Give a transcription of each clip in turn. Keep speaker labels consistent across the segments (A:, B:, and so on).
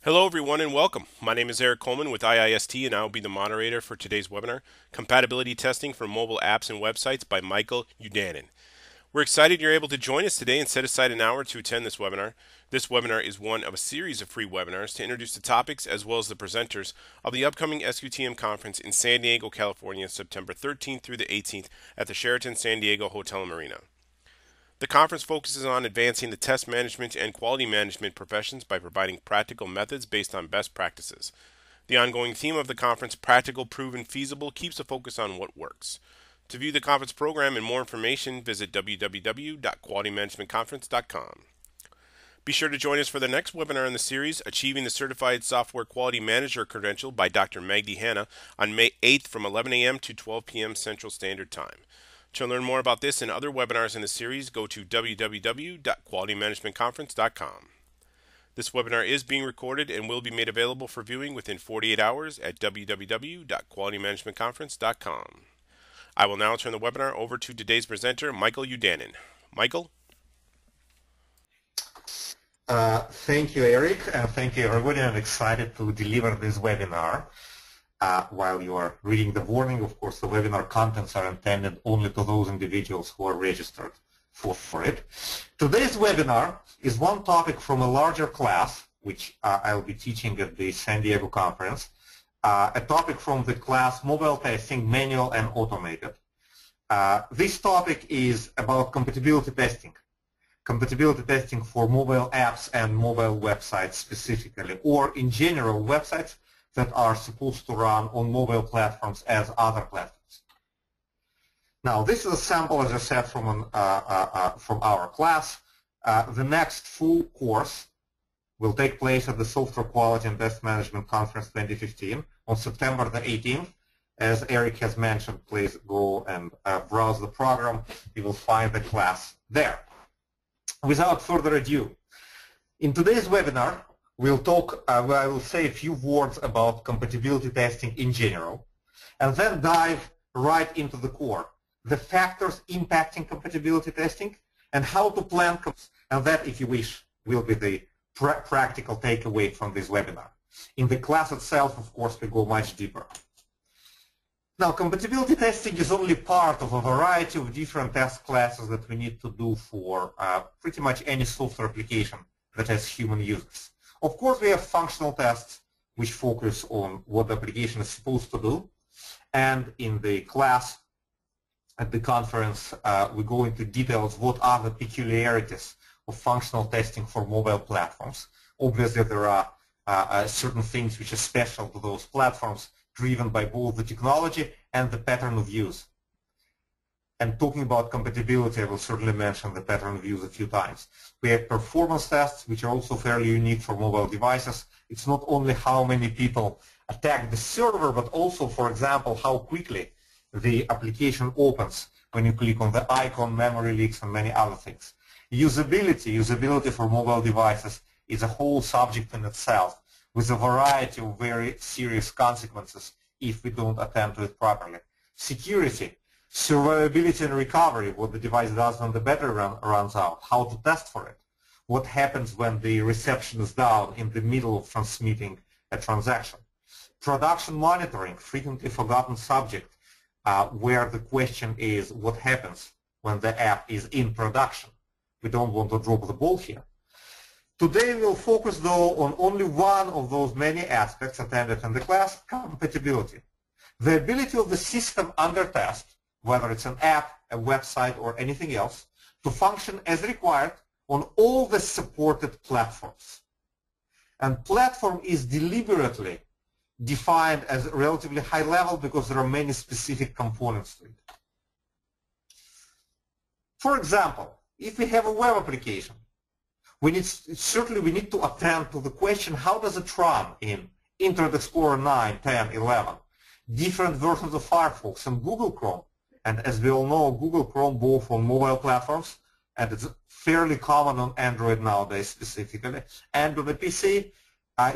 A: Hello everyone and welcome. My name is Eric Coleman with IIST and I will be the moderator for today's webinar, Compatibility Testing for Mobile Apps and Websites by Michael Udanin. We're excited you're able to join us today and set aside an hour to attend this webinar. This webinar is one of a series of free webinars to introduce the topics as well as the presenters of the upcoming SQTM conference in San Diego, California, September 13th through the 18th at the Sheraton San Diego Hotel and Marina. The conference focuses on advancing the test management and quality management professions by providing practical methods based on best practices. The ongoing theme of the conference, Practical, Proven, Feasible, keeps a focus on what works. To view the conference program and more information, visit www.qualitymanagementconference.com. Be sure to join us for the next webinar in the series, Achieving the Certified Software Quality Manager Credential by Dr. Magdi Hanna on May 8th from 11 a.m. to 12 p.m. Central Standard Time. To learn more about this and other webinars in the series, go to www.qualitymanagementconference.com. This webinar is being recorded and will be made available for viewing within 48 hours at www.qualitymanagementconference.com. I will now turn the webinar over to today's presenter, Michael Udanin. Michael?
B: Thank you, Eric, and thank you, everybody. I'm excited to deliver this webinar. While you are reading the warning, of course, the webinar contents are intended only to those individuals who are registered for it. Today's webinar is one topic from a larger class, which I'll be teaching at the San Diego conference, a topic from the class Mobile Testing, Manual and Automated. This topic is about compatibility testing. Compatibility testing for mobile apps and mobile websites specifically, or in general websites that are supposed to run on mobile platforms as other platforms. Now, this is a sample, as I said, from our class. The next full course will take place at the Software Quality and Test Management Conference 2015 on September the 18th. As Eric has mentioned, please go and browse the program. You will find the class there. Without further ado, in today's webinar, I will say a few words about compatibility testing in general, and then dive right into the core, the factors impacting compatibility testing, and how to plan, and that, if you wish, will be the practical takeaway from this webinar. In the class itself, of course, we go much deeper. Now, compatibility testing is only part of a variety of different test classes that we need to do for pretty much any software application that has human users. Of course, we have functional tests which focus on what the application is supposed to do. And in the class at the conference, we go into details what are the peculiarities of functional testing for mobile platforms. Obviously, there are certain things which are special to those platforms, driven by both the technology and the pattern of use. And talking about compatibility, I will certainly mention the pattern of use a few times. We have performance tests, which are also fairly unique for mobile devices. It's not only how many people attack the server, but also, for example, how quickly the application opens when you click on the icon, memory leaks, and many other things. Usability for mobile devices is a whole subject in itself, with a variety of very serious consequences if we don't attend to it properly. Security, survivability and recovery, what the device does when the battery runs out, how to test for it, what happens when the reception is down in the middle of transmitting a transaction. Production monitoring, frequently forgotten subject, where the question is what happens when the app is in production. We don't want to drop the ball here. Today we'll focus, though, on only one of those many aspects attended in the class, compatibility. The ability of the system under test, whether it's an app, a website, or anything else, to function as required on all the supported platforms. And platform is deliberately defined as relatively high level because there are many specific components to it. For example, if we have a web application, we need to attend to the question, how does it run in Internet Explorer 9, 10, 11, different versions of Firefox and Google Chrome. And as we all know, Google Chrome both on mobile platforms, and it's fairly common on Android nowadays specifically, and on the PC,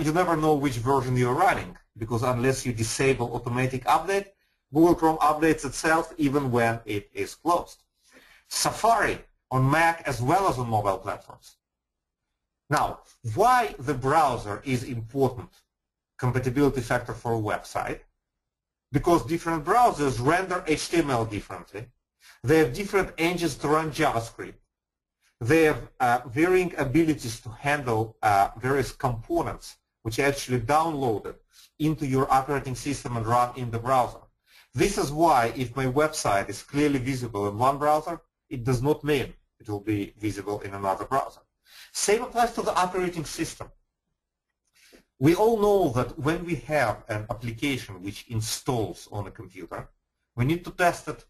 B: you never know which version you're running, because unless you disable automatic update, Google Chrome updates itself even when it is closed. Safari on Mac as well as on mobile platforms. Now, why the browser is important compatibility factor for a website? Because different browsers render HTML differently. They have different engines to run JavaScript. They have varying abilities to handle various components which are actually downloaded into your operating system and run in the browser. This is why if my website is clearly visible in one browser, it does not mean it will be visible in another browser. Same applies to the operating system. We all know that when we have an application which installs on a computer, we need to test it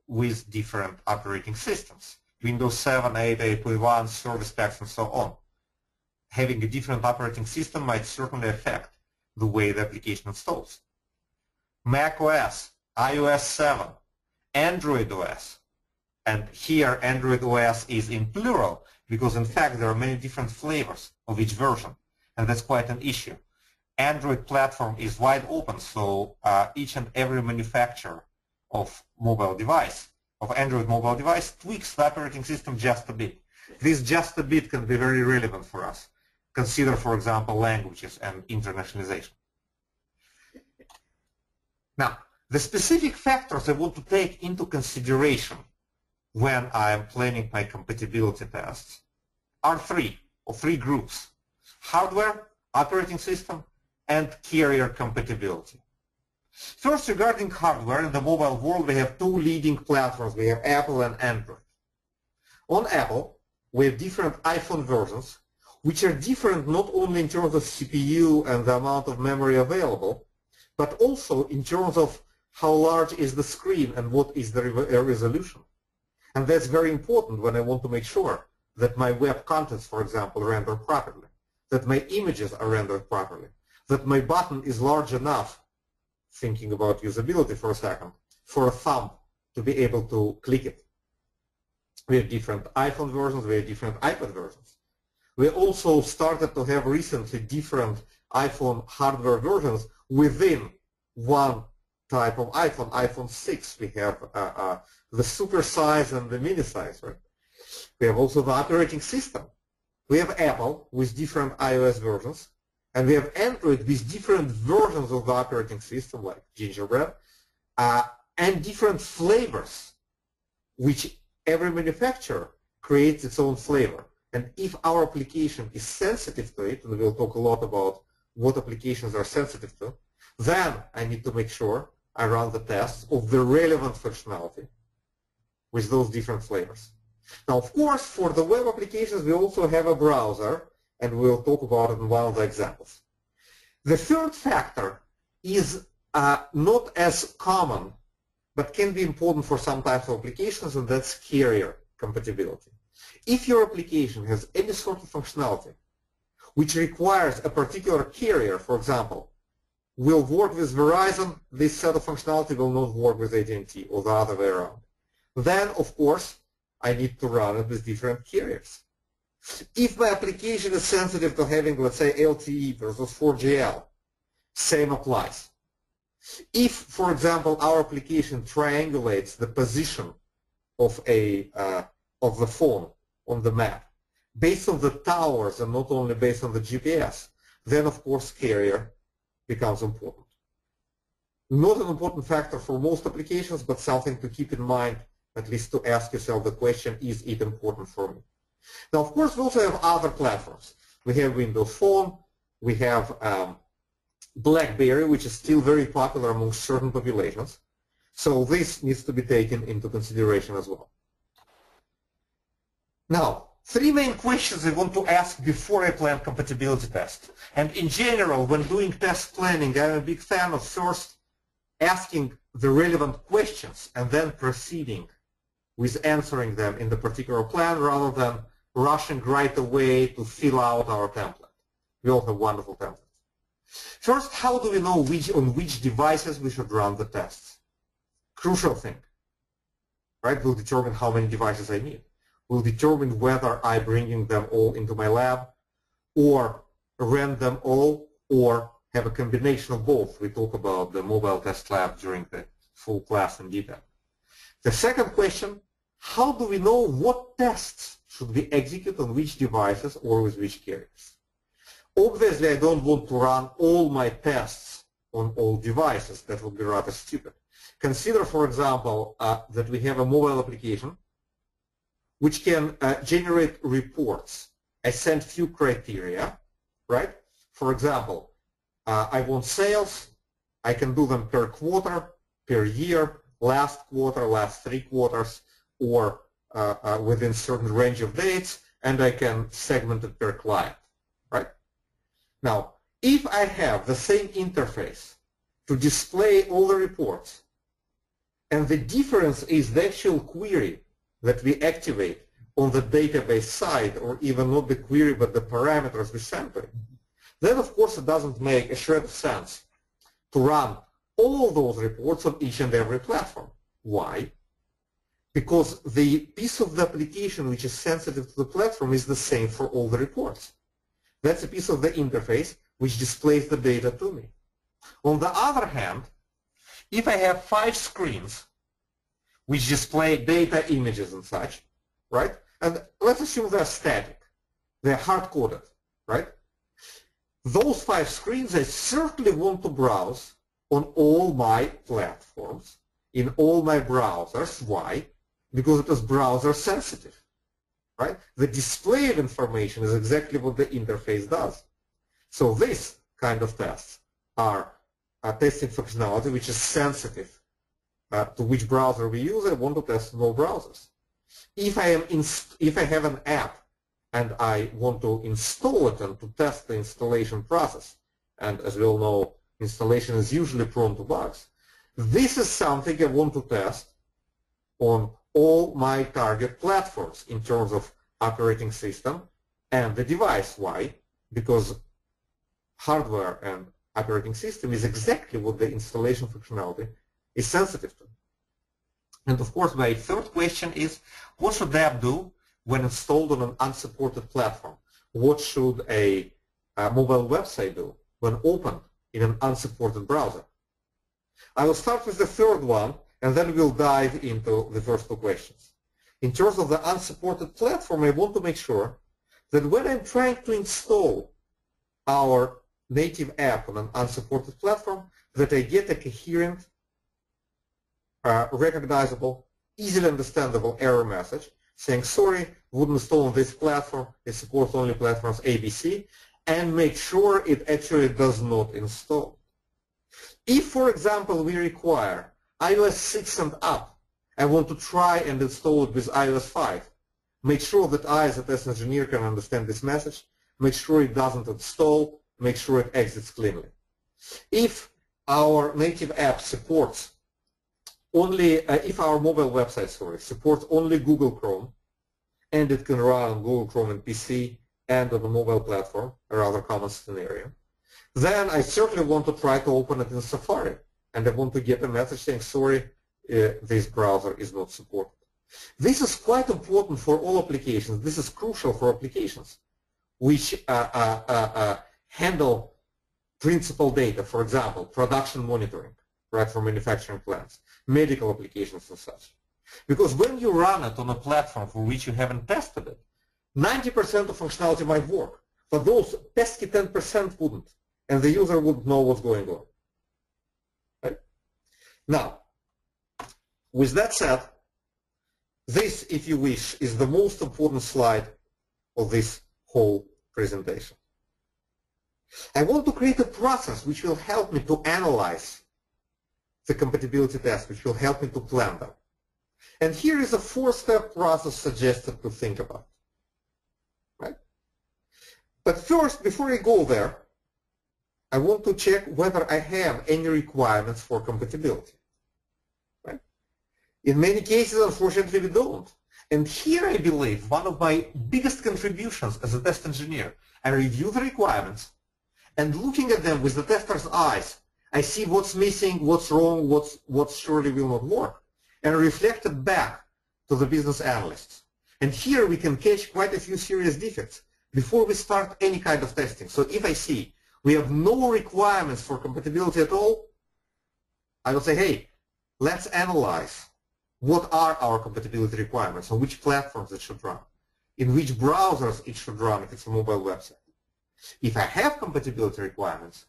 B: with different operating systems. Windows 7, 8, 8.1, service packs, and so on. Having a different operating system might certainly affect the way the application installs. Mac OS, iOS 7, Android OS, and here Android OS is in plural because in fact there are many different flavors of each version, and that's quite an issue. Android platform is wide open, so each and every manufacturer of Android mobile device tweaks the operating system just a bit. This just a bit can be very relevant for us. Consider, for example, languages and internationalization. Now, the specific factors I want to take into consideration when I'm planning my compatibility tests are three groups: hardware, operating system, and carrier compatibility. First, regarding hardware, in the mobile world, we have two leading platforms. We have Apple and Android. On Apple, we have different iPhone versions, which are different not only in terms of CPU and the amount of memory available, but also in terms of how large is the screen and what is the resolution. And that's very important when I want to make sure that my web contents, for example, render properly, that my images are rendered properly, that my button is large enough, thinking about usability for a second, for a thumb to be able to click it. We have different iPhone versions, we have different iPad versions. We also started to have recently different iPhone hardware versions within one type of iPhone, iPhone 6. We have the super size and the mini size, right? We have also the operating system. We have Apple with different iOS versions, and we have Android with different versions of the operating system, like Gingerbread, and different flavors, which every manufacturer creates its own flavor. And if our application is sensitive to it, and we'll talk a lot about what applications are sensitive to, then I need to make sure I run the tests of the relevant functionality with those different flavors. Now, of course, for the web applications, we also have a browser, and we'll talk about it in one of the examples. The third factor is not as common, but can be important for some types of applications, and that's carrier compatibility. If your application has any sort of functionality which requires a particular carrier, for example, will work with Verizon, this set of functionality will not work with AT&T or the other way around. Then, of course, I need to run it with different carriers. If my application is sensitive to having, let's say, LTE versus 4GL, same applies. If, for example, our application triangulates the position of the phone on the map based on the towers and not only based on the GPS, then, of course, carrier becomes important. Not an important factor for most applications, but something to keep in mind, at least to ask yourself the question, is it important for me? Now, of course, we also have other platforms. We have Windows Phone, we have BlackBerry, which is still very popular among certain populations. So this needs to be taken into consideration as well. Now, three main questions I want to ask before I plan compatibility tests. And in general, when doing test planning, I'm a big fan of first asking the relevant questions and then proceeding with answering them in the particular plan rather than rushing right away to fill out our template. We all have wonderful templates. First, how do we know on which devices we should run the tests? Crucial thing, right? Will determine how many devices I need. Will determine whether I'm bringing them all into my lab or run them all or have a combination of both. We talk about the mobile test lab during the full class in detail. The second question, how do we know what tests should be executed on which devices or with which carriers. Obviously, I don't want to run all my tests on all devices. That would be rather stupid. Consider, for example, that we have a mobile application which can generate reports. I send few criteria, right? For example, I want sales. I can do them per quarter, per year, last quarter, last 3 quarters, or within certain range of dates, and I can segment it per client, right? Now, if I have the same interface to display all the reports, and the difference is the actual query that we activate on the database side, or even not the query but the parameters we send to it, then of course it doesn't make a shred of sense to run all those reports on each and every platform. Why? Because the piece of the application which is sensitive to the platform is the same for all the reports. That's a piece of the interface which displays the data to me. On the other hand, if I have 5 screens which display data, images, and such, right? And let's assume they're static. They're hard-coded, right? Those 5 screens I certainly want to browse on all my platforms, in all my browsers. Why? Because it is browser sensitive, right? The display of information is exactly what the interface does. So this kind of tests are testing functionality which is sensitive to which browser we use. I want to test in all browsers. If I have an app and I want to install it and to test the installation process, and as we all know, installation is usually prone to bugs, this is something I want to test on all my target platforms in terms of operating system and the device. Why? Because hardware and operating system is exactly what the installation functionality is sensitive to. And of course, my third question is, what should the app do when installed on an unsupported platform? What should a mobile website do when opened in an unsupported browser? I will start with the third one, and then we'll dive into the first 2 questions. In terms of the unsupported platform, I want to make sure that when I'm trying to install our native app on an unsupported platform, that I get a coherent, recognizable, easily understandable error message saying, sorry, wouldn't install on this platform, it supports only platforms ABC, and make sure it actually does not install. If, for example, we require iOS 6 and up, I want to try and install it with iOS 5, make sure that I as a test engineer can understand this message, make sure it doesn't install, make sure it exits cleanly. If our native app supports only, if our mobile website, supports only Google Chrome, and it can run on Google Chrome and PC and on a mobile platform, a rather common scenario, then I certainly want to try to open it in Safari, and I want to get a message saying, sorry, this browser is not supported. This is quite important for all applications. This is crucial for applications which handle principal data, for example, production monitoring, right, for manufacturing plants, medical applications and such. Because when you run it on a platform for which you haven't tested it, 90% of functionality might work, but those pesky 10% wouldn't, and the user wouldn't know what's going on. Right? Now, with that said, this, if you wish, is the most important slide of this whole presentation. I want to create a process which will help me to analyze the compatibility test, which will help me to plan them. And here is a 4-step process suggested to think about. Right? But first, before I go there, I want to check whether I have any requirements for compatibility. Right? In many cases, unfortunately, we don't. And here I believe one of my biggest contributions as a test engineer, I review the requirements, and looking at them with the tester's eyes, I see what's missing, what's wrong, what surely will not work, and reflect it back to the business analysts. And here we can catch quite a few serious defects before we start any kind of testing. So if I see we have no requirements for compatibility at all, I will say, hey, let's analyze what are our compatibility requirements, on which platforms it should run. in which browsers it should run if it's a mobile website. If I have compatibility requirements,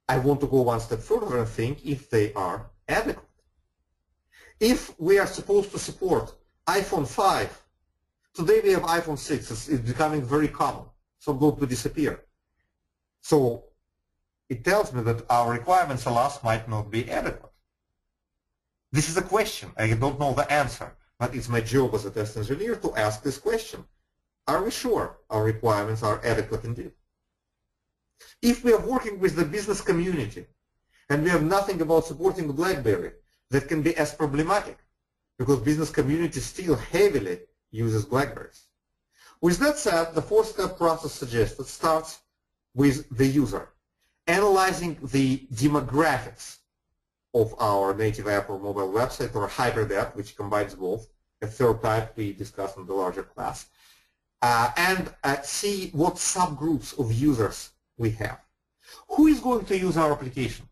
B: I want to go one step further and think if they are adequate. If we are supposed to support iPhone 5, today we have iPhone 6, it's becoming very common, so going to disappear. So it tells me that our requirements, alas, might not be adequate. This is a question. I don't know the answer, but it's my job as a test engineer to ask this question. Are we sure our requirements are adequate indeed? If we are working with the business community and we have nothing about supporting BlackBerry, that can be as problematic because business community still heavily uses BlackBerries. With that said, the four-step process suggested starts with the user, analyzing the demographics of our native app or mobile website or a hybrid app, which combines both, a third type we discussed in the larger class, and see what subgroups of users we have. Who is going to use our application?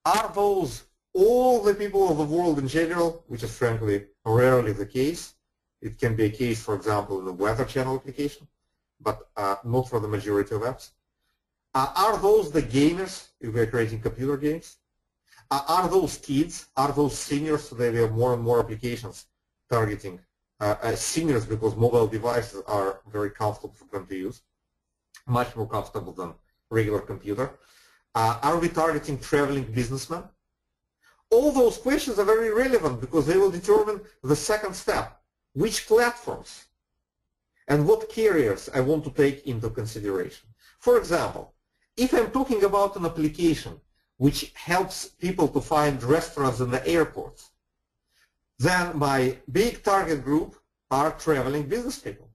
B: Are those all the people of the world in general, which is frankly rarely the case? It can be a case, for example, in the Weather Channel application, but not for the majority of apps. Are those the gamers if we're creating computer games? Are those kids? Are those seniors? So that we have more and more applications targeting seniors because mobile devices are very comfortable for them to use, much more comfortable than regular computer. Are we targeting traveling businessmen? All those questions are very relevant because they will determine the second step, which platforms and what carriers I want to take into consideration. For example, if I'm talking about an application which helps people to find restaurants in the airports, then my big target group are traveling business people.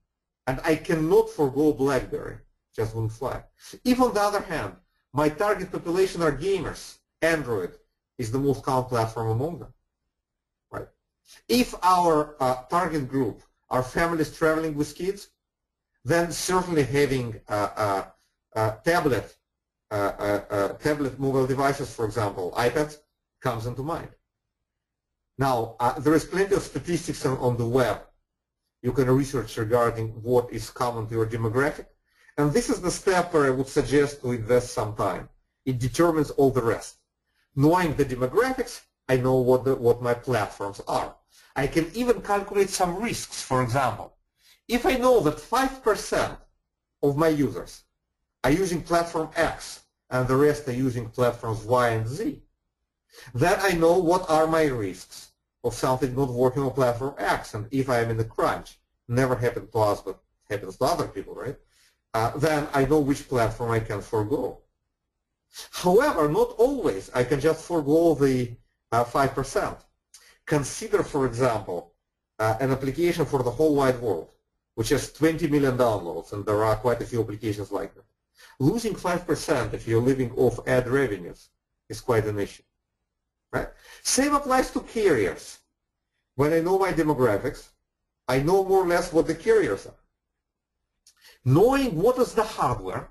B: And I cannot forego BlackBerry, just won't fly. If on the other hand, my target population are gamers, Android is the most common platform among them. Right? If our target group are families traveling with kids, then certainly having tablet mobile devices, for example, iPads, comes into mind. Now, there is plenty of statistics on the web. You can research regarding what is common to your demographic. And this is the step where I would suggest to invest some time. It determines all the rest. Knowing the demographics, I know what my platforms are. I can even calculate some risks. For example, if I know that 5% of my users are using platform X and the rest are using platforms Y and Z, then I know what are my risks of something not working on platform X. And if I am in a crunch, never happened to us, but happens to other people, right? Then I know which platform I can forego. However, not always. I can just forego the 5%. Consider, for example, an application for the whole wide world, which has 20 million downloads, and there are quite a few applications like that. Losing 5% if you're living off ad revenues is quite an issue. Right? Same applies to carriers. When I know my demographics, I know more or less what the carriers are. Knowing what is the hardware,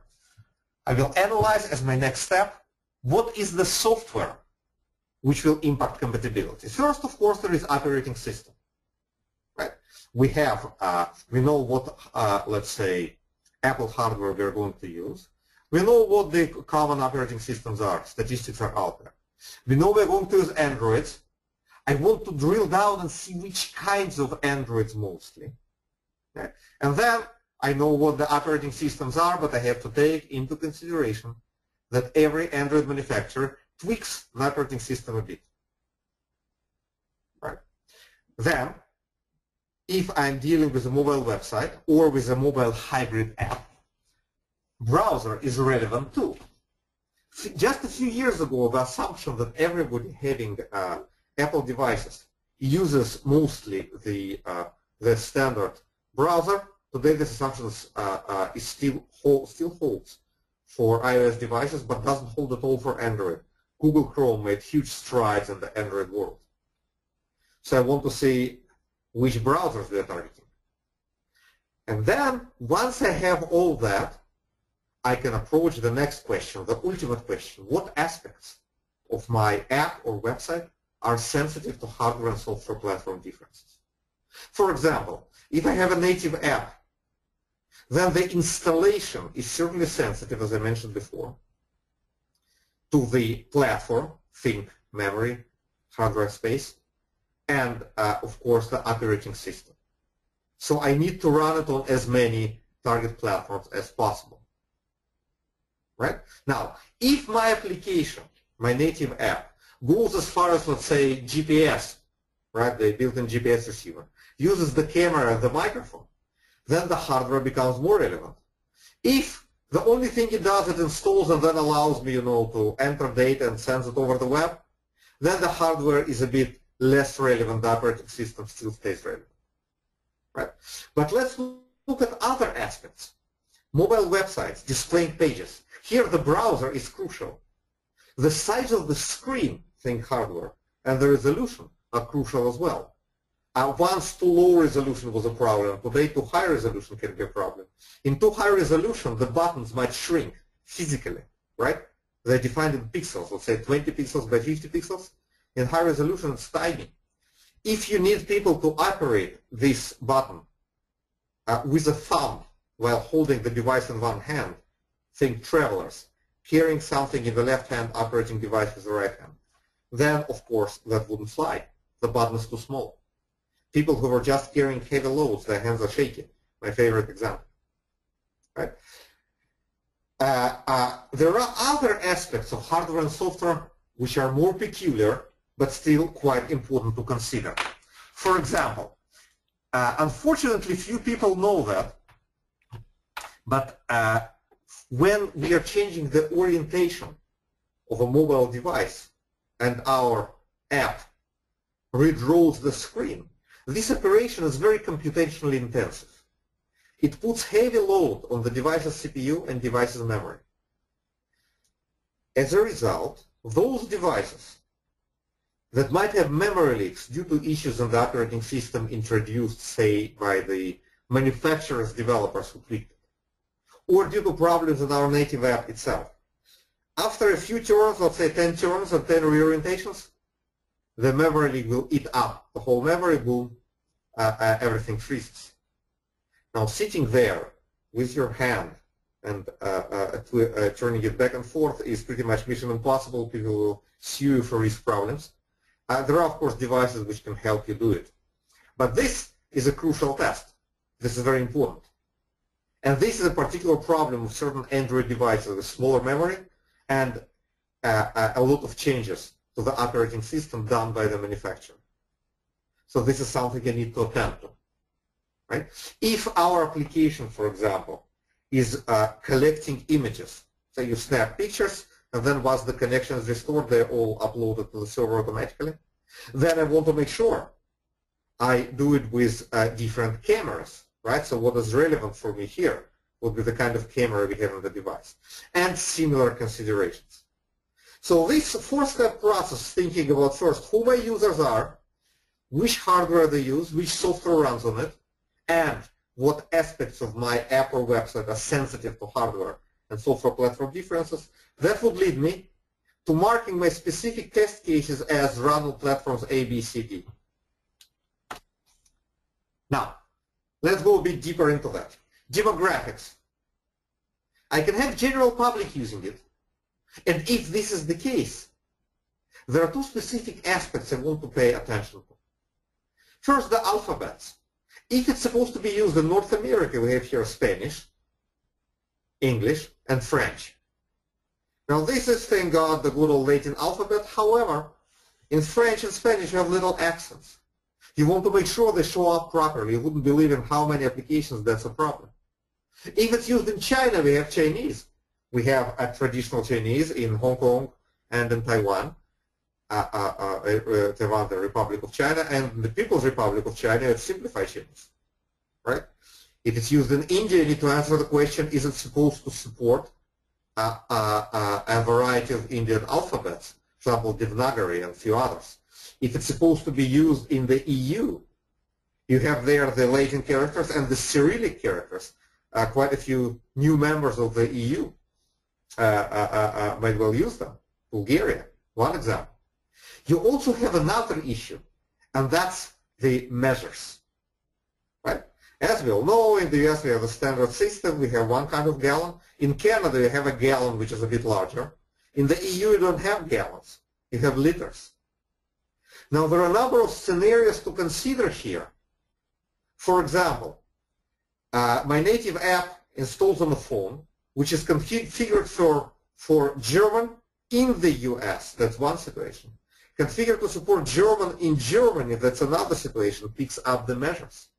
B: I will analyze as my next step what is the software which will impact compatibility. First, of course, there is operating system. Right? We know what, let's say, Apple hardware we're going to use. We know what the common operating systems are. Statistics are out there. We know we're going to use Androids. I want to drill down and see which kinds of Androids mostly. Okay? And then I know what the operating systems are, but I have to take into consideration that every Android manufacturer tweaks the operating system a bit. Right? Then, if I'm dealing with a mobile website or with a mobile hybrid app, browser is relevant too. Just a few years ago, the assumption that everybody having Apple devices uses mostly the standard browser. Today, this assumption is still holds for iOS devices, but doesn't hold at all for Android. Google Chrome made huge strides in the Android world. So I want to see which browsers we are targeting. And then, once I have all that, I can approach the next question, the ultimate question. What aspects of my app or website are sensitive to hardware and software platform differences? For example, if I have a native app, then the installation is certainly sensitive, as I mentioned before, to the platform, think, memory, hardware space, and of course the operating system. So I need to run it on as many target platforms as possible. Right? Now, if my application, my native app, goes as far as, let's say, GPS, right, the built-in GPS receiver, uses the camera and the microphone, then the hardware becomes more relevant. If the only thing it does is installs and then allows me, to enter data and sends it over the web, then the hardware is a bit less relevant. The operating system still stays relevant. Right? But let's look at other aspects. Mobile websites, displaying pages. Here the browser is crucial. The size of the screen, think hardware, and the resolution are crucial as well. Once too low resolution was a problem, today too high resolution can be a problem. In too high resolution, the buttons might shrink physically, right? They're defined in pixels, let's say 20 pixels by 50 pixels. In high resolution, it's tiny. If you need people to operate this button with a thumb while holding the device in one hand, think travelers, carrying something in the left hand, operating device with the right hand, then of course that wouldn't fly. The button is too small. People who are just carrying heavy loads, their hands are shaky. My favorite example. Right? There are other aspects of hardware and software which are more peculiar, but still quite important to consider. For example, unfortunately few people know that, but when we are changing the orientation of a mobile device and our app redraws the screen, this operation is very computationally intensive. It puts heavy load on the device's CPU and device's memory. As a result, those devices that might have memory leaks due to issues in the operating system introduced, say, by the manufacturer's developers who tweaked it, or due to problems in our native app itself. After a few turns, let's say 10 turns and 10 reorientations, the memory leak will eat up the whole memory, boom, everything freezes. Now, sitting there with your hand and turning it back and forth is pretty much mission impossible. People will sue you for risk problems. There are, of course, devices which can help you do it. But this is a crucial test. This is very important. And this is a particular problem with certain Android devices with smaller memory and a lot of changes to the operating system done by the manufacturer. So this is something you need to attend to. Right? If our application, for example, is collecting images, so you snap pictures, and then once the connection is restored, they're all uploaded to the server automatically, then I want to make sure I do it with different cameras, right? So what is relevant for me here would be the kind of camera we have on the device, and similar considerations. So this four-step process, thinking about first who my users are, which hardware they use, which software runs on it, and what aspects of my app or website are sensitive to hardware and software platform differences, that would lead me to marking my specific test cases as run on platforms A, B, C, D. Now, let's go a bit deeper into that. Demographics. I can have general public using it, and if this is the case, there are two specific aspects I want to pay attention to. First, the alphabets. If it's supposed to be used in North America, we have here Spanish, English, and French. Now this is, thank God, the good old Latin alphabet. However, in French and Spanish you have little accents. You want to make sure they show up properly. You wouldn't believe in how many applications that's a problem. If it's used in China, we have Chinese. We have a traditional Chinese in Hong Kong and in Taiwan. Taiwan, the Republic of China, and the People's Republic of China, it's simplified Chinese, right? If it's used in India, you need to answer the question, is it supposed to support a variety of Indian alphabets, for example, Devanagari and a few others? If it's supposed to be used in the EU, you have there the Latin characters and the Cyrillic characters. Quite a few new members of the EU might well use them. Bulgaria, one example. You also have another issue, and that's the measures, right? As we all know, in the US we have a standard system. We have one kind of gallon. In Canada you have a gallon which is a bit larger. In the EU you don't have gallons. You have liters. Now there are a number of scenarios to consider here. For example, my native app installs on the phone, which is configured for German in the US. That's one situation. Configured to support German in Germany, that's another situation, picks up the measures.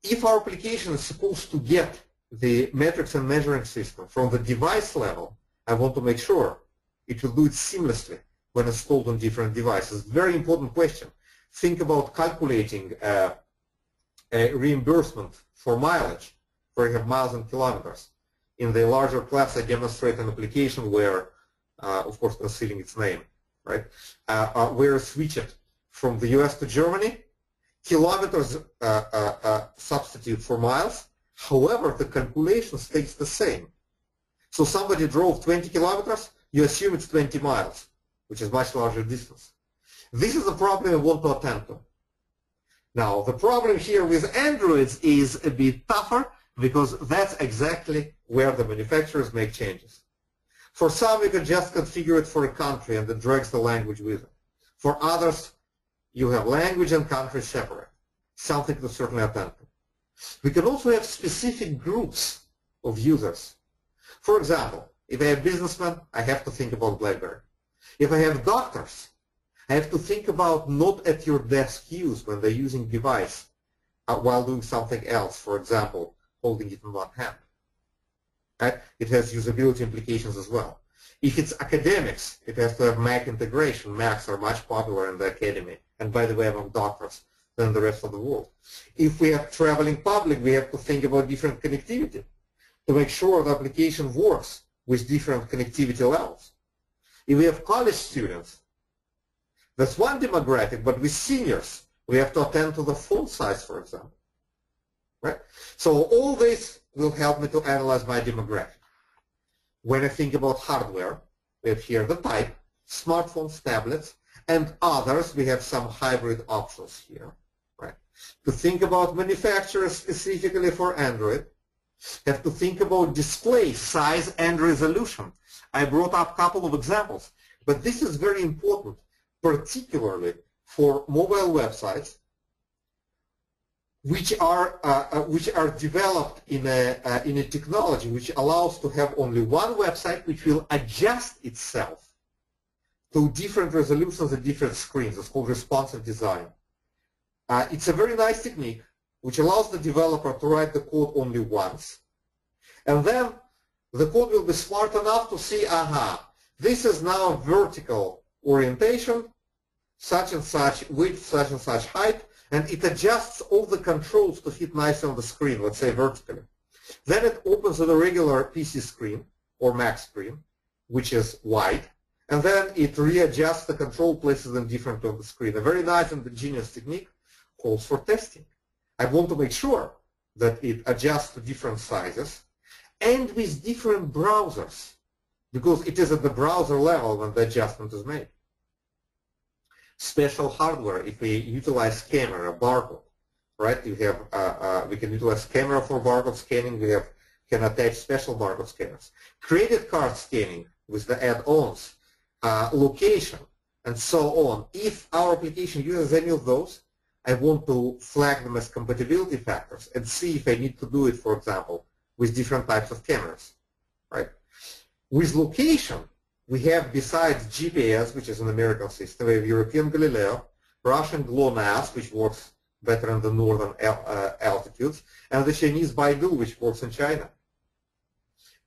B: If our application is supposed to get the metrics and measuring system from the device level, I want to make sure it will do it seamlessly when installed on different devices. Very important question. Think about calculating a reimbursement for mileage, where you have miles and kilometers. In the larger class, I demonstrate an application where, of course, concealing its name, right? Where I switch it from the US to Germany, kilometers substitute for miles. However, the calculation stays the same. So somebody drove 20 kilometers, you assume it's 20 miles, which is much larger distance. This is a problem I want to attend to. Now, the problem here with Androids is a bit tougher because that's exactly where the manufacturers make changes. For some, you can just configure it for a country and it drags the language with it. For others, you have language and country separate, something to certainly attend to. We can also have specific groups of users. For example, if I have businessmen, I have to think about BlackBerry. If I have doctors, I have to think about not at your desk use when they're using device while doing something else, for example, holding it in one hand. Right? It has usability implications as well. If it's academics, it has to have Mac integration. Macs are much popular in the academy, and by the way, among doctors than the rest of the world. If we have traveling public, we have to think about different connectivity to make sure the application works with different connectivity levels. If we have college students, that's one demographic, but with seniors, we have to attend to the phone size, for example. Right? So all this will help me to analyze my demographic. When I think about hardware, we have here the type, smartphones, tablets, and others. We have some hybrid options here. Right? To think about manufacturers specifically for Android, have to think about display size and resolution. I brought up a couple of examples, but this is very important, particularly for mobile websites which are developed in a technology which allows to have only one website which will adjust itself to different resolutions and different screens. It's called responsive design. It's a very nice technique which allows the developer to write the code only once, and then the code will be smart enough to see, aha, this is now vertical orientation, such and such width, such and such height, and it adjusts all the controls to fit nicely on the screen, let's say vertically. Then it opens on a regular PC screen or Mac screen, which is wide, and then it readjusts the control, places them differently on the screen. A very nice and ingenious technique calls for testing. I want to make sure that it adjusts to different sizes and with different browsers, because it is at the browser level when the adjustment is made. Special hardware, if we utilize camera, barcode, right? You have we can utilize camera for barcode scanning. We can attach special barcode scanners. Credit card scanning with the add-ons, location, and so on. If our application uses any of those, I want to flag them as compatibility factors and see if I need to do it, for example, with different types of cameras, right? With location, we have, besides GPS, which is an American system, we have European Galileo, Russian GLONASS, which works better in the northern altitudes, and the Chinese Baidu, which works in China.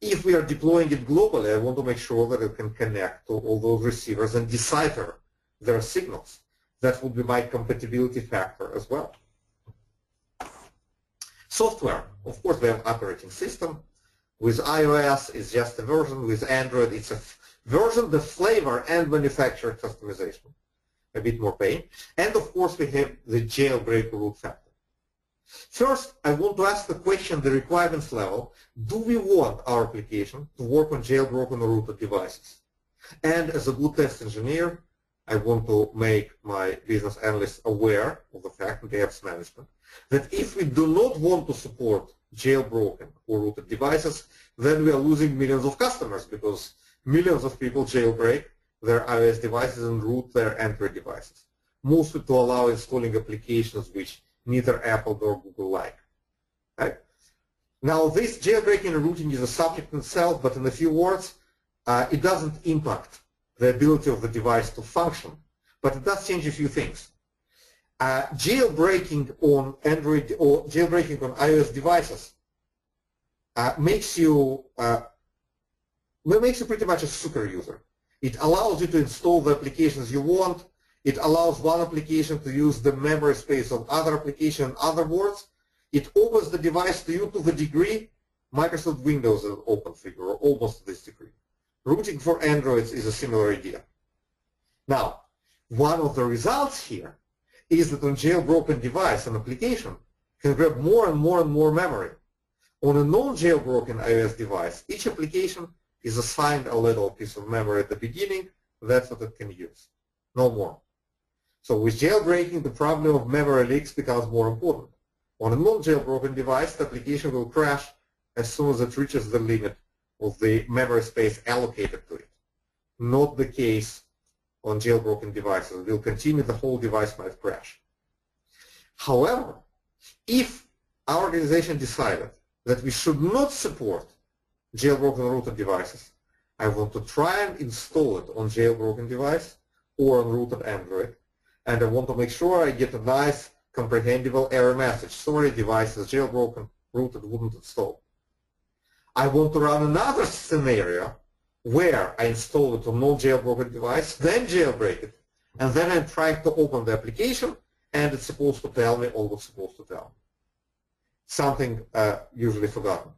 B: If we are deploying it globally, I want to make sure that it can connect to all those receivers and decipher their signals. That would be my compatibility factor as well. Software, of course, we have operating system. With iOS, it's just a version. With Android, it's a version, the flavor, and manufacturer customization. A bit more pain. And of course, we have the jailbreak root factor. First, I want to ask the question, the requirements level, do we want our application to work on jailbroken or rooted devices? And as a good test engineer, I want to make my business analysts aware of the fact, and the apps management, that if we do not want to support jailbroken or rooted devices, then we are losing millions of customers because millions of people jailbreak their iOS devices and root their Android devices, mostly to allow installing applications which neither Apple nor Google like. Right? Now, this jailbreaking and rooting is a subject in itself, but in a few words, it doesn't impact the ability of the device to function, but it does change a few things. Jailbreaking on Android or jailbreaking on iOS devices makes you pretty much a super user. It allows you to install the applications you want. It allows one application to use the memory space of other application. In other words, it opens the device to you to the degree Microsoft Windows is open for you, or almost to this degree. Rooting for Androids is a similar idea. Now, one of the results here is that on jailbroken device, an application can grab more and more and more memory. On a non-jailbroken iOS device, each application is assigned a little piece of memory at the beginning. That's what it can use, no more. So with jailbreaking, the problem of memory leaks becomes more important. On a non-jailbroken device, the application will crash as soon as it reaches the limit of the memory space allocated to it. Not the case on jailbroken devices. It will continue, the whole device might crash. However, if our organization decided that we should not support jailbroken rooted devices, I want to try and install it on jailbroken device or on rooted Android, and I want to make sure I get a nice comprehensible error message. Sorry, device is jailbroken, rooted wouldn't install. I want to run another scenario where I install it on non-jailbroken device, then jailbreak it, and then I'm trying to open the application, and it's supposed to tell me all it's supposed to tell me. Something usually forgotten.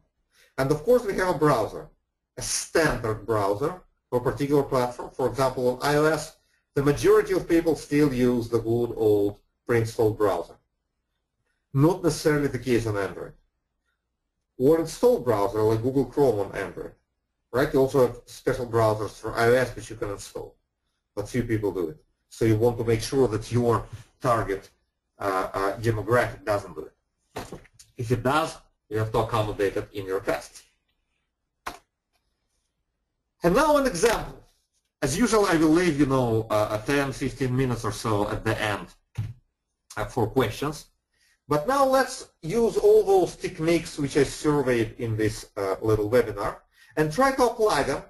B: And of course, we have a browser, a standard browser for a particular platform. For example, on iOS, the majority of people still use the good old pre-installed browser. Not necessarily the case on Android. Or installed browser like Google Chrome on Android. Right? You also have special browsers for iOS which you can install, but few people do it. So you want to make sure that your target demographic doesn't do it. If it does, you have to accommodate it in your tests. And now an example. As usual, I will leave 10, 15 minutes or so at the end for questions. But now let's use all those techniques which I surveyed in this little webinar and try to apply them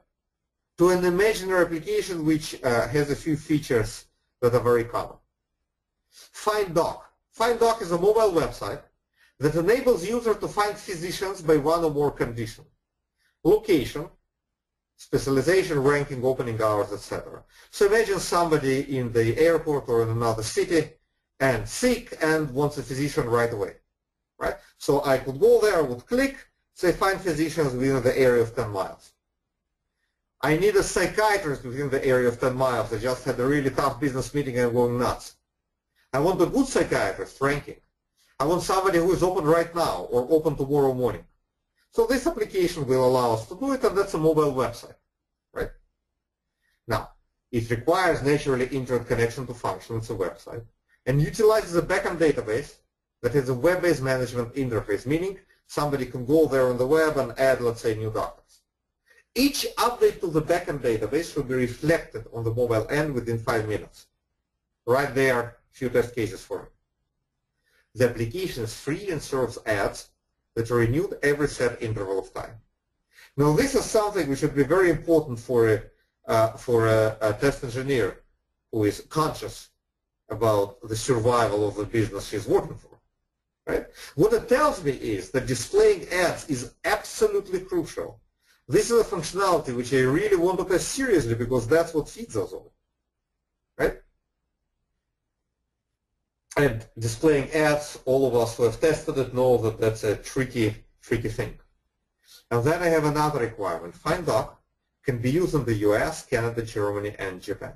B: to an imaginary application which has a few features that are very common. FindDoc. FindDoc is a mobile website that enables users to find physicians by one or more conditions. Location, specialization, ranking, opening hours, etc. So imagine somebody in the airport or in another city and sick and wants a physician right away. Right? So I could go there, I would click, say find physicians within the area of 10 miles. I need a psychiatrist within the area of 10 miles. I just had a really tough business meeting and I'm going nuts. I want a good psychiatrist ranking. I want somebody who is open right now or open tomorrow morning. So this application will allow us to do it, and that's a mobile website. Right? Now, it requires naturally internet connection to function. It's a website. And utilizes a backend database that has a web-based management interface, meaning somebody can go there on the web and add, let's say, new documents. Each update to the backend database should be reflected on the mobile end within 5 minutes. Right there, few test cases for it. The application is free and serves ads that are renewed every set interval of time. Now, this is something which should be very important for a test engineer who is conscious about the survival of the business he's working for. Right? What it tells me is that displaying ads is absolutely crucial. This is a functionality which I really want to test seriously because that's what feeds us all. Right? And displaying ads, all of us who have tested it know that that's a tricky thing. And then I have another requirement. FindDoc can be used in the US, Canada, Germany, and Japan.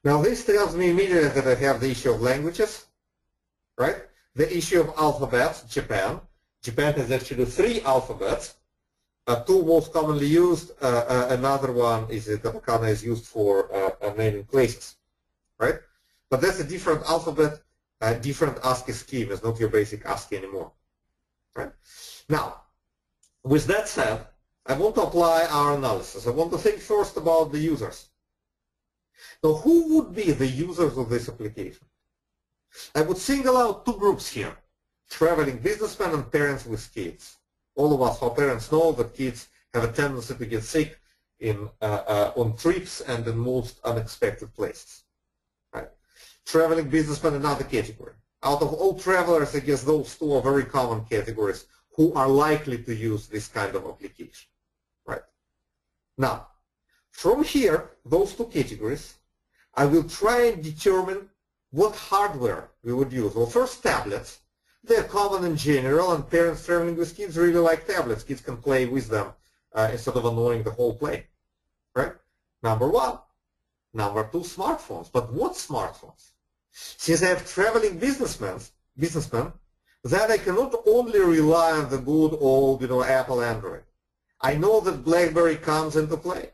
B: Now this tells me immediately that I have the issue of languages, right? The issue of alphabets, Japan. Japan has actually 3 alphabets, two most commonly used. Another one is katakana is used for naming places, right? But that's a different alphabet, different ASCII scheme. It's not your basic ASCII anymore, right? Now, with that said, I want to apply our analysis. I want to think first about the users. Now, who would be the users of this application? I would single out two groups here, traveling businessmen and parents with kids. All of us, our parents, know that kids have a tendency to get sick on trips and in most unexpected places. Right? Traveling businessmen, another category. Out of all travelers, I guess those two are very common categories who are likely to use this kind of application. Right? Now, from here, those two categories, I will try and determine what hardware we would use. Well, first, tablets. They're common in general, and parents traveling with kids really like tablets. Kids can play with them instead of annoying the whole plane. Right? Number one. Number two, smartphones. But what smartphones? Since I have traveling businessmen, then I cannot only rely on the good old, Apple Android. I know that BlackBerry comes into play.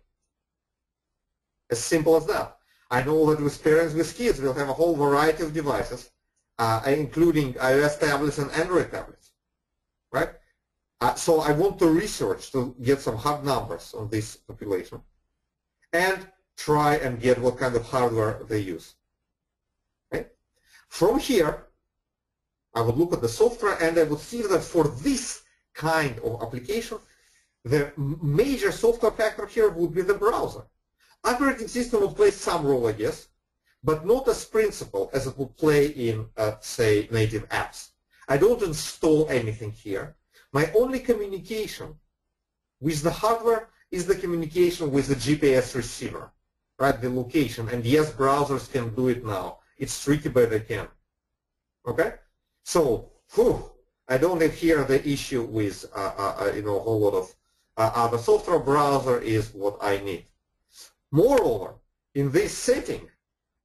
B: As simple as that. I know that with parents with kids, we'll have a whole variety of devices, including iOS tablets and Android tablets, right? So I want to research to get some hard numbers on this population and try and get what kind of hardware they use. Right? From here, I would look at the software and I would see that for this kind of application, the major software factor here would be the browser. Operating system would play some role, I guess, but not as principal as it would play in, say, native apps. I don't install anything here. My only communication with the hardware is the communication with the GPS receiver, right, the location. And yes, browsers can do it now. It's tricky, but they can. Okay? So, I don't have here the issue with, a whole lot of other software. Browser is what I need. Moreover, in this setting,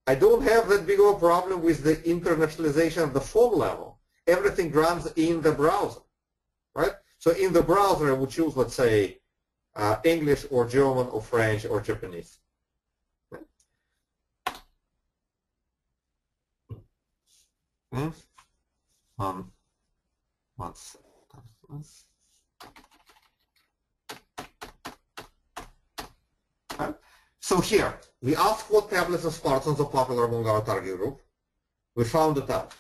B: I don't have that big of a problem with the internationalization at the phone level. Everything runs in the browser, right? So in the browser, I would choose, let's say, English or German or French or Japanese. Right? One second. Right? So here, we asked what tablets and smartphones are popular among our target group. We found it out.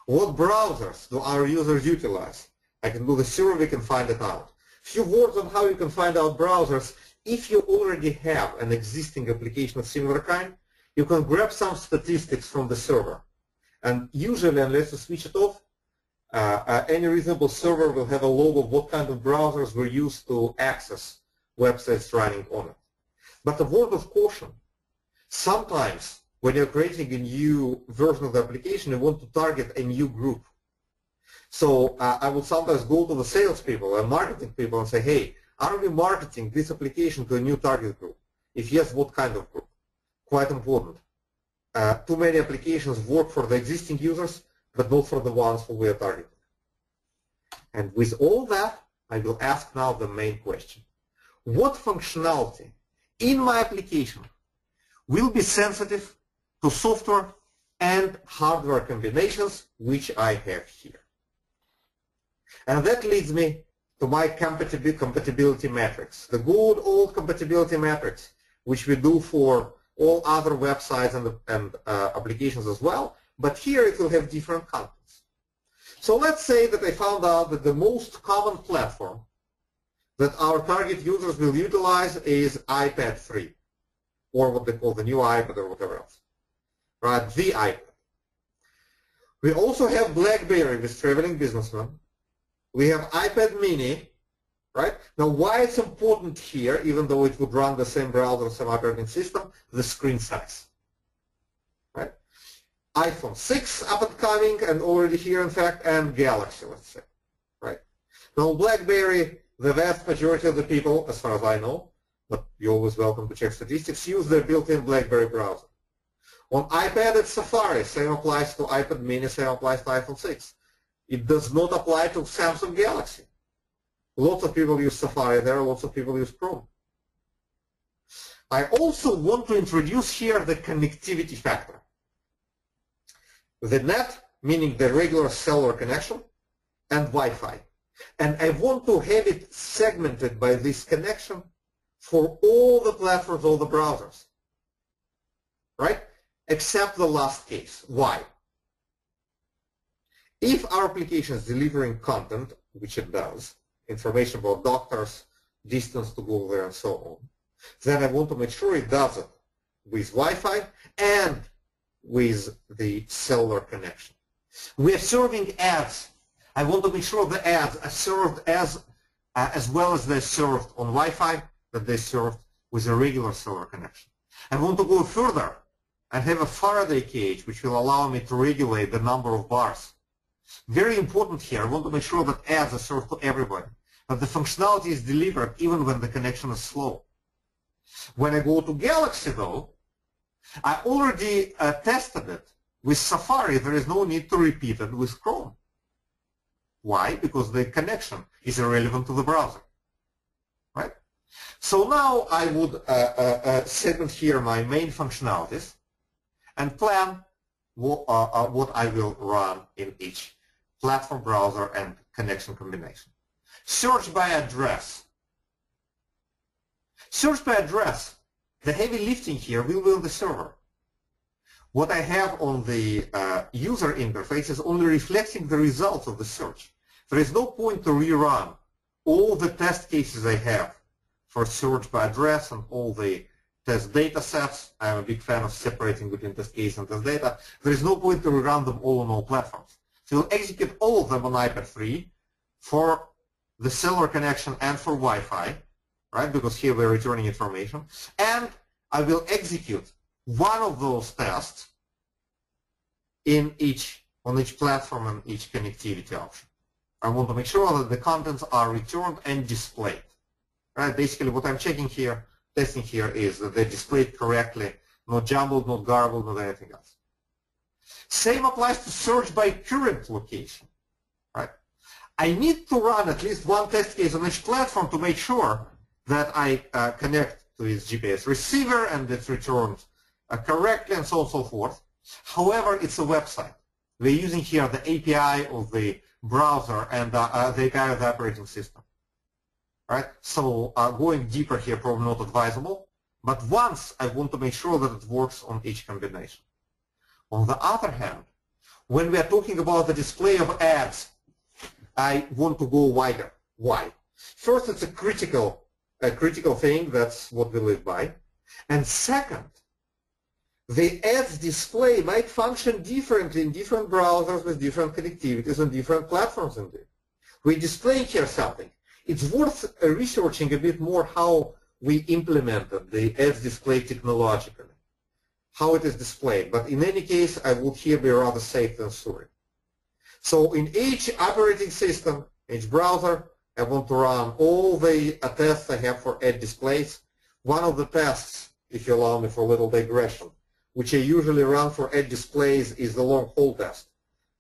B: What browsers do our users utilize? I can do the survey, we can find it out. Few words on how you can find out browsers. If you already have an existing application of similar kind, you can grab some statistics from the server. And usually, unless you switch it off, any reasonable server will have a log of what kind of browsers were used to access websites running on it. But a word of caution, sometimes when you're creating a new version of the application, you want to target a new group. So I would sometimes go to the salespeople and marketing people and say, hey, are we marketing this application to a new target group? If yes, what kind of group? Quite important. Too many applications work for the existing users, but not for the ones who we are targeting. And with all that, I will ask now the main question. What functionality in my application will be sensitive to software and hardware combinations which I have here? And that leads me to my compatibility matrix, the good old compatibility matrix, which we do for all other websites and applications as well, but here it will have different contents. So let's say that I found out that the most common platform that our target users will utilize is iPad 3, or what they call the new iPad or whatever else, right, the iPad. We also have BlackBerry with traveling businessmen. We have iPad mini, right? Now, why it's important here, even though it would run the same browser, same operating system, the screen size, right? iPhone 6 up and coming and already here, in fact, and Galaxy, let's say, right? Now, BlackBerry, the vast majority of the people, as far as I know, but you're always welcome to check statistics, use their built-in BlackBerry browser. On iPad, it's Safari. Same applies to iPad mini, same applies to iPhone 6. It does not apply to Samsung Galaxy. Lots of people use Safari there, lots of people use Chrome. I also want to introduce here the connectivity factor. The net, meaning the regular cellular connection, and Wi-Fi. And I want to have it segmented by this connection for all the platforms, all the browsers, right? Except the last case. Why? If our application is delivering content, which it does, information about doctors, distance to go there, and so on, then I want to make sure it does it with Wi-Fi and with the cellular connection. We are serving ads. I want to make sure the ads are served as well as they're served on Wi-Fi, that they're served with a regular cellular connection. I want to go further and have a Faraday cage which will allow me to regulate the number of bars. Very important here, I want to make sure that ads are served to everybody, that the functionality is delivered even when the connection is slow. When I go to Galaxy though, I already tested it. With Safari, there is no need to repeat it with Chrome. Why? Because the connection is irrelevant to the browser, right? So now I would segment here my main functionalities and plan what I will run in each platform, browser, and connection combination. Search by address. Search by address. The heavy lifting here will be on the server. What I have on the user interface is only reflecting the results of the search. There is no point to rerun all the test cases I have for search by address and all the test data sets. I'm a big fan of separating between test case and test data. There is no point to rerun them all on all platforms. So we'll execute all of them on iPad 3 for the cellular connection and for Wi-Fi, right? Because here we're returning information. And I will execute one of those tests on each platform and each connectivity option. I want to make sure that the contents are returned and displayed. Right? Basically, what I'm checking here, testing here, is that they're displayed correctly, not jumbled, not garbled, not anything else. Same applies to search by current location. Right? I need to run at least one test case on each platform to make sure that I connect to its GPS receiver and it's returned correctly and so on and so forth. However, it's a website. We're using here the API of the browser and the API of the operating system. Right? So going deeper here probably not advisable, but once I want to make sure that it works on each combination. On the other hand, when we are talking about the display of ads, I want to go wider. Why? First, it's a critical thing. That's what we live by. And second, the ads display might function differently in different browsers with different connectivities on different platforms indeed. We're displaying here something. It's worth researching a bit more how we implemented the ads display technologically, how it is displayed. But in any case, I would here be rather safe than sorry. So in each operating system, each browser, I want to run all the tests I have for ad displays. One of the tests, if you allow me for a little digression, which I usually run for ad displays is the long haul test.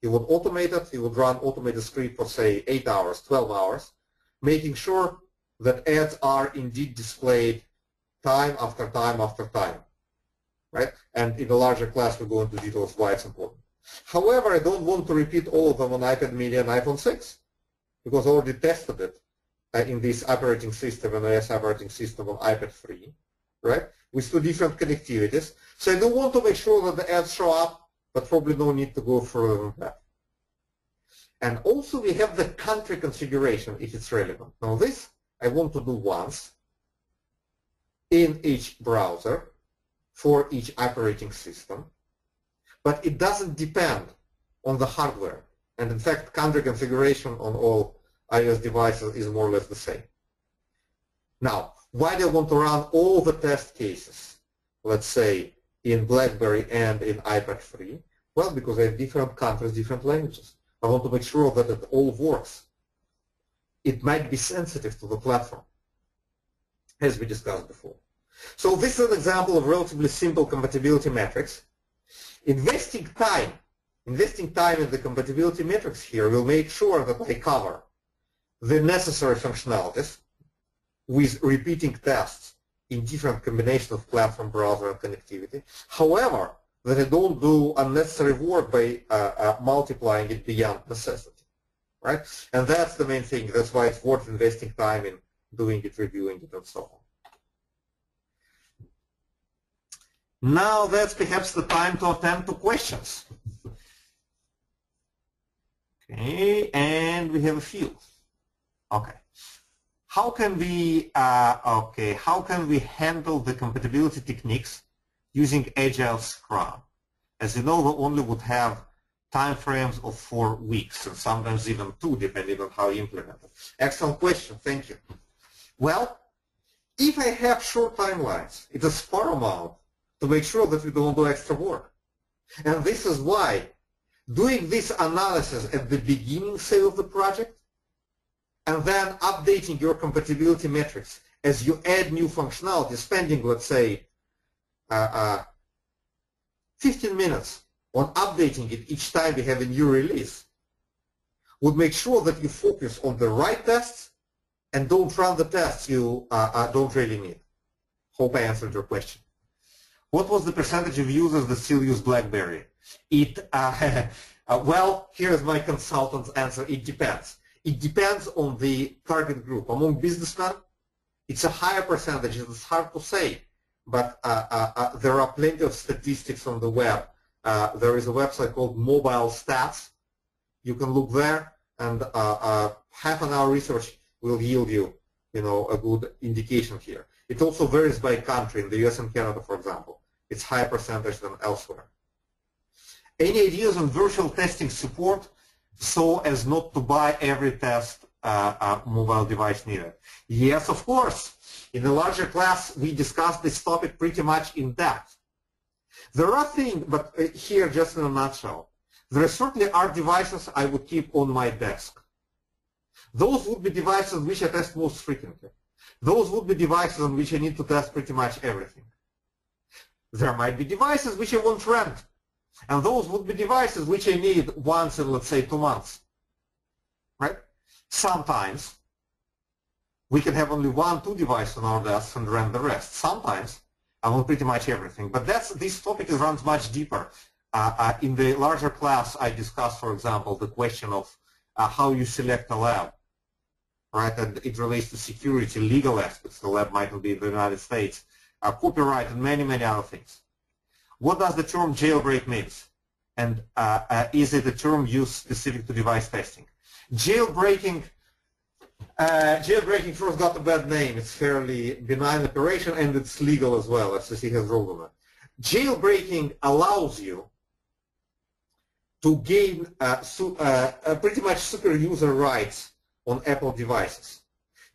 B: You would automate it, you would run automated script for say 8 hours, 12 hours, making sure that ads are indeed displayed time after time after time, right? And in a larger class we go into details why it's important. However, I don't want to repeat all of them on iPad mini and iPhone 6 because I already tested it in this operating system and iOS operating system on iPad 3, right? With two different connectivities. So I do want to make sure that the ads show up, but probably no need to go further than that. And also we have the country configuration if it's relevant. Now this I want to do once in each browser for each operating system, but it doesn't depend on the hardware. And in fact, country configuration on all iOS devices is more or less the same. Now, why do I want to run all the test cases, let's say, in BlackBerry and in iPad 3? Well, because I have different countries, different languages. I want to make sure that it all works. It might be sensitive to the platform, as we discussed before. So this is an example of relatively simple compatibility matrix. Investing time in the compatibility matrix here will make sure that I cover the necessary functionalities with repeating tests in different combinations of platform, browser, and connectivity. However, that I don't do unnecessary work by multiplying it beyond necessity, right? And that's the main thing. That's why it's worth investing time in doing it, reviewing it, and so on. Now that's perhaps the time to attend to questions. Okay, and we have a few. Okay. How can we handle the compatibility techniques using Agile Scrum? As you know, we only would have time frames of 4 weeks, and sometimes even 2, depending on how you implement it. Excellent question, thank you. Well, if I have short timelines, it is paramount to make sure that we don't do extra work. And this is why doing this analysis at the beginning, say, of the project, and then updating your compatibility metrics as you add new functionality, spending, let's say, 15 minutes on updating it each time we have a new release, would make sure that you focus on the right tests and don't run the tests you don't really need. Hope I answered your question. What was the percentage of users that still use BlackBerry? Well, here's my consultant's answer. It depends. It depends on the target group. Among businessmen, it's a higher percentage. It's hard to say, but there are plenty of statistics on the web. There is a website called Mobile Stats. You can look there, and half an hour research will yield you, a good indication here. It also varies by country. In the US and Canada, for example, it's higher percentage than elsewhere. Any ideas on virtual testing support so as not to buy every test mobile device needed? Yes, of course. In the larger class, we discussed this topic pretty much in depth. There are things, but here just in a nutshell, there certainly are devices I would keep on my desk. Those would be devices which I test most frequently. Those would be devices on which I need to test pretty much everything. There might be devices which I won't rent. And those would be devices which I need once in, let's say, 2 months. Right? Sometimes we can have only 1, 2 devices on our desks and rent the rest. Sometimes I want pretty much everything. But this topic runs much deeper. In the larger class, I discussed, for example, the question of how you select a lab. Right? And it relates to security, legal aspects. The lab might not be in the United States, copyright, and many, many other things. What does the term jailbreak mean? And is it a term used specific to device testing? Jailbreaking first got a bad name. It's fairly benign operation, and it's legal as well. FCC has ruled on it. Jailbreaking allows you to gain pretty much super user rights on Apple devices.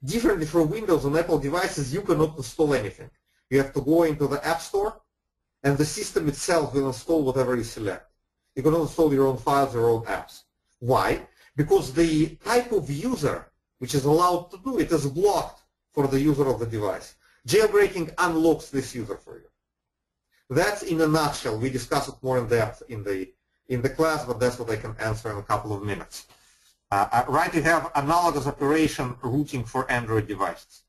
B: Differently from Windows, on Apple devices, you cannot install anything. You have to go into the App Store, and the system itself will install whatever you select. You can install your own files, your own apps. Why? Because the type of user which is allowed to do it is blocked for the user of the device. Jailbreaking unlocks this user for you. That's in a nutshell. We discuss it more in depth in the class, but that's what I can answer in a couple of minutes. Right, you have analogous operation routing for Android devices.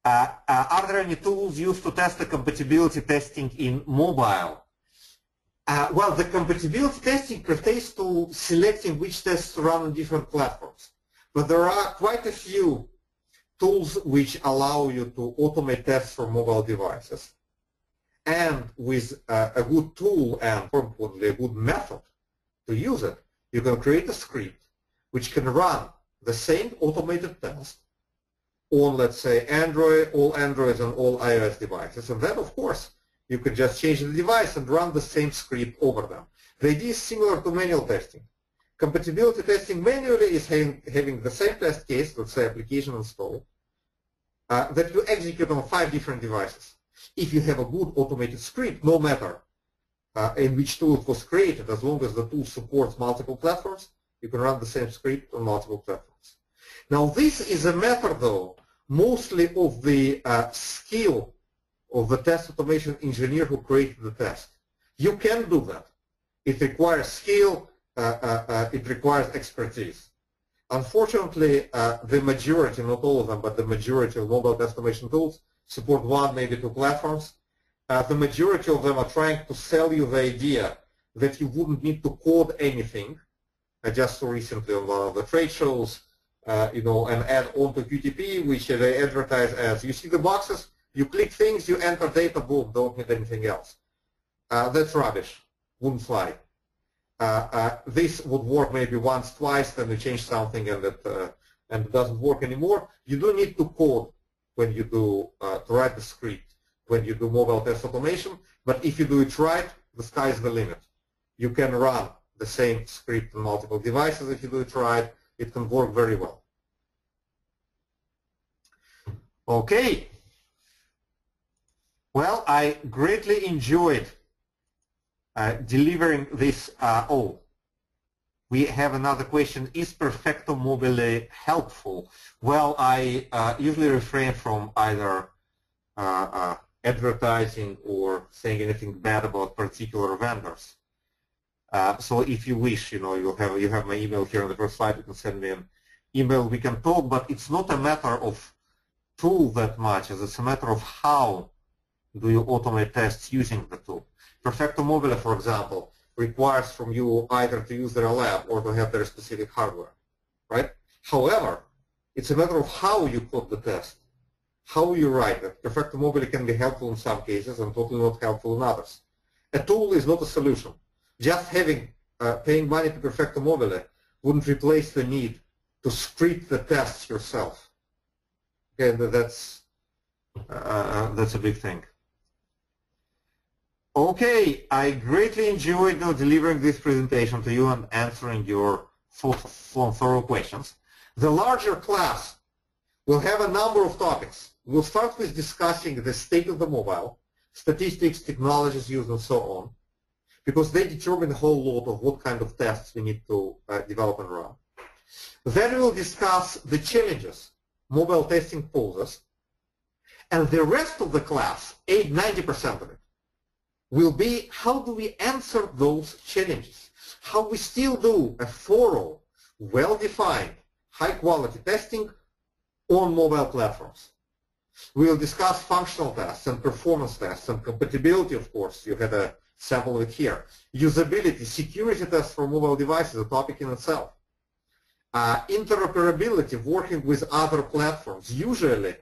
B: Are there any tools used to test the compatibility testing in mobile? Well, the compatibility testing pertains to selecting which tests to run on different platforms. But there are quite a few tools which allow you to automate tests for mobile devices. And with a good tool and, more importantly, a good method to use it, you can create a script which can run the same automated test on, let's say, Android, all Androids and all iOS devices. And then, of course, you could just change the device and run the same script over them. The idea is similar to manual testing. Compatibility testing manually is having the same test case, let's say application install, that you execute on 5 different devices. If you have a good automated script, no matter in which tool it was created, as long as the tool supports multiple platforms, you can run the same script on multiple platforms. Now, this is a method, though, mostly of the skill of the test automation engineer who created the test. You can do that. It requires skill. It requires expertise. Unfortunately, the majority, not all of them, but the majority of mobile test automation tools support one, maybe two platforms. The majority of them are trying to sell you the idea that you wouldn't need to code anything. I just saw recently on one of the trade shows, an ad on to QTP, which they advertise as, you see the boxes, you click things, you enter data, boom, don't need anything else. That's rubbish. Wouldn't fly. This would work maybe once, twice, then you change something and it doesn't work anymore. You do need to code when you do to write the script when you do mobile test automation, but if you do it right, the sky is the limit. You can run the same script on multiple devices if you do it right. It can work very well. Okay. Well, I greatly enjoyed delivering this. We have another question. Is Perfecto Mobile helpful? Well, I usually refrain from either advertising or saying anything bad about particular vendors. So if you wish, you have my email here on the first slide. You can send me an email. We can talk, but it's not a matter of tool that much as it's a matter of how do you automate tests using the tool. Perfecto Mobile, for example, requires from you either to use their lab or to have their specific hardware, right? However, it's a matter of how you code the test, how you write it. Perfecto Mobile can be helpful in some cases and totally not helpful in others. A tool is not a solution. Just paying money to Perfecto Mobile wouldn't replace the need to script the tests yourself. Okay, that's a big thing. Okay, I greatly enjoyed delivering this presentation to you and answering your thorough questions. The larger class will have a number of topics. We'll start with discussing the state of the mobile, statistics, technologies used, and so on, because they determine a whole lot of what kind of tests we need to develop and run. Then we'll discuss the challenges mobile testing poses, and the rest of the class, 90% of it, will be how do we answer those challenges, how we still do a thorough, well-defined, high-quality testing on mobile platforms. We will discuss functional tests and performance tests and compatibility, of course. You had a sample of it here. Usability, security tests for mobile devices, a topic in itself. Interoperability, working with other platforms, usually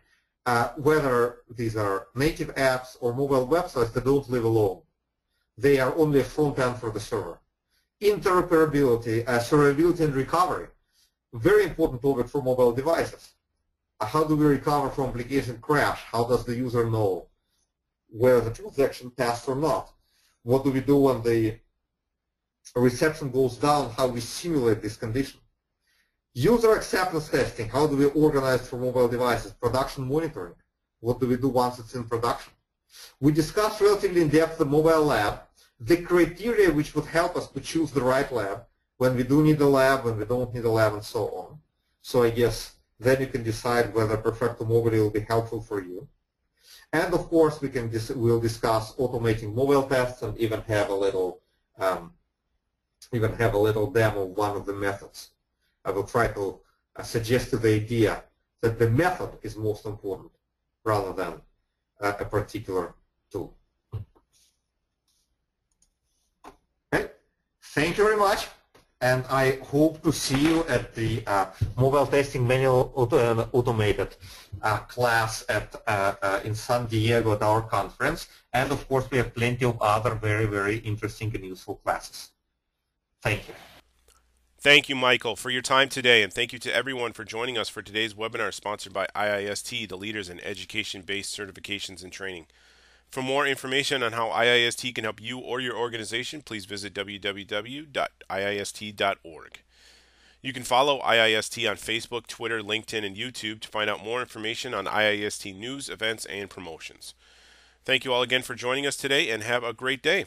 B: whether these are native apps or mobile websites that don't live alone. They are only a front end for the server. Interoperability, servability and recovery, very important topic for mobile devices. How do we recover from application crash? How does the user know whether the transaction passed or not? What do we do when the reception goes down? How we simulate this condition? User acceptance testing, how do we organize for mobile devices? Production monitoring, what do we do once it's in production? We discussed relatively in depth the mobile lab, the criteria which would help us to choose the right lab, when we do need a lab, when we don't need a lab, and so on. So I guess then you can decide whether Perfecto Mobile will be helpful for you. And of course, we'll discuss automating mobile tests and even have a little demo of one of the methods. I will try to suggest the idea that the method is most important rather than a particular tool. Okay. Thank you very much, and I hope to see you at the Mobile Testing Manual Automated class in San Diego at our conference. And of course, we have plenty of other very, very interesting and useful classes. Thank you.
A: Thank you, Michael, for your time today, and thank you to everyone for joining us for today's webinar sponsored by IIST, the leaders in education-based certifications and training. For more information on how IIST can help you or your organization, please visit www.iist.org. You can follow IIST on Facebook, Twitter, LinkedIn, and YouTube to find out more information on IIST news, events, and promotions. Thank you all again for joining us today, and have a great day.